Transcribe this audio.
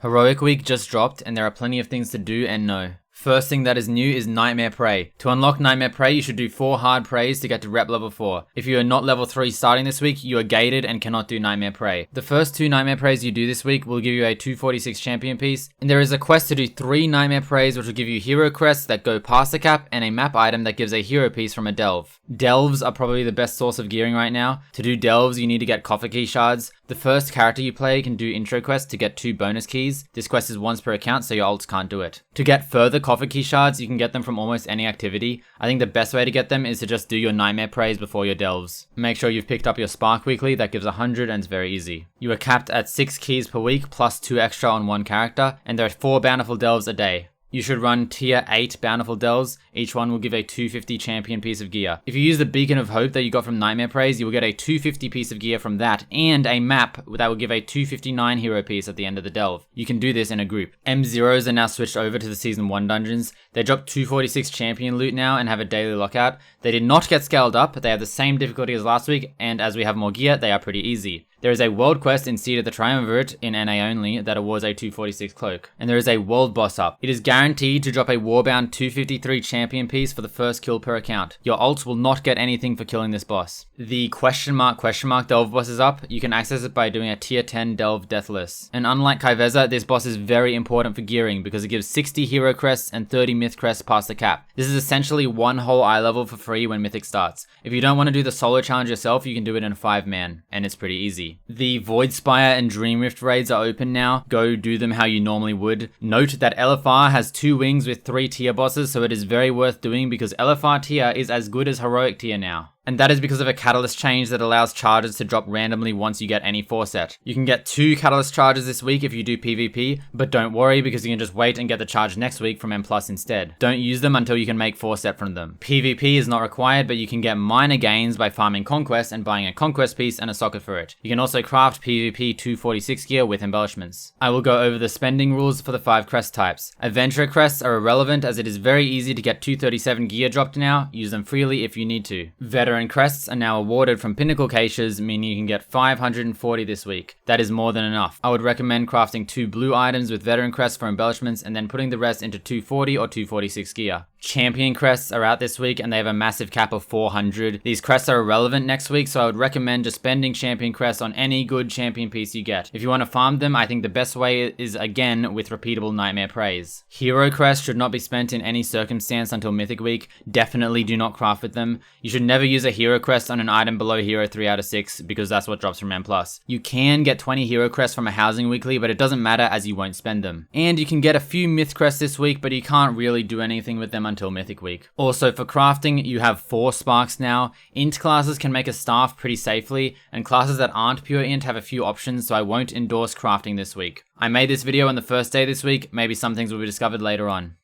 Heroic Week just dropped and there are plenty of things to do and know. First thing that is new is Nightmare Prey. To unlock Nightmare Prey, you should do 4 hard preys to get to rep level 4. If you are not level 3 starting this week, you are gated and cannot do Nightmare Prey. The first 2 Nightmare Preys you do this week will give you a 246 champion piece, and there is a quest to do 3 Nightmare Preys which will give you hero crests that go past the cap and a map item that gives a hero piece from a delve. Delves are probably the best source of gearing right now. To do delves, you need to get coffer key shards. The first character you play can do intro quests to get 2 bonus keys. This quest is once per account, so your ults can't do it. To get further coffer key shards, you can get them from almost any activity. I think the best way to get them is to just do your Nightmare Preys before your delves. Make sure you've picked up your Spark weekly, that gives 100 and it's very easy. You are capped at 6 keys per week plus 2 extra on one character, and there are 4 Bountiful Delves a day. You should run tier 8 Bountiful Delves, each one will give a 250 champion piece of gear. If you use the Beacon of Hope that you got from Nightmare Preys, you will get a 250 piece of gear from that, and a map that will give a 259 hero piece at the end of the delve. You can do this in a group. M0s are now switched over to the Season 1 dungeons. They dropped 246 champion loot now and have a daily lockout. They did not get scaled up, they have the same difficulty as last week, and as we have more gear, they are pretty easy. There is a world quest in Seed of the Triumvirate in NA only that awards a 246 cloak. And there is a world boss up. It is guaranteed to drop a Warbound 253 champion piece for the first kill per account. Your ults will not get anything for killing this boss. The question mark delve boss is up. You can access it by doing a tier 10 delve deathless. And unlike Kaiveza, this boss is very important for gearing because it gives 60 hero crests and 30 myth crests past the cap. This is essentially one whole eye level for free when mythic starts. If you don't want to do the solo challenge yourself, you can do it in a 5-man, and it's pretty easy. The Void Spire and Dream Rift raids are open now. Go do them how you normally would. Note that LFR has 2 wings with 3 tier bosses, so it is very worth doing because LFR tier is as good as Heroic tier now. And that is because of a catalyst change that allows charges to drop randomly once you get any 4 set. You can get 2 catalyst charges this week if you do PvP, but don't worry because you can just wait and get the charge next week from M+ instead. Don't use them until you can make 4 set from them. PvP is not required, but you can get minor gains by farming Conquest and buying a Conquest piece and a socket for it. You can also craft PvP 246 gear with embellishments. I will go over the spending rules for the 5 crest types. Adventurer crests are irrelevant as it is very easy to get 237 gear dropped now. Use them freely if you need to. Veteran crests are now awarded from Pinnacle caches, meaning you can get 540 this week. That is more than enough. I would recommend crafting 2 blue items with veteran crests for embellishments and then putting the rest into 240 or 246 gear. Champion crests are out this week and they have a massive cap of 400. These crests are irrelevant next week, so I would recommend just spending champion crests on any good champion piece you get. If you want to farm them, I think the best way is again with repeatable Nightmare Preys. Hero crests should not be spent in any circumstance until Mythic Week. Definitely do not craft with them. You should never use a hero crest on an item below hero 3 out of 6 because that's what drops from M+. You can get 20 hero crests from a housing weekly, but it doesn't matter as you won't spend them. And you can get a few myth crests this week, but you can't really do anything with them until Mythic Week. Also for crafting, you have 4 sparks now. Int classes can make a staff pretty safely, and classes that aren't pure int have a few options, so I won't endorse crafting this week. I made this video on the first day this week, maybe some things will be discovered later on.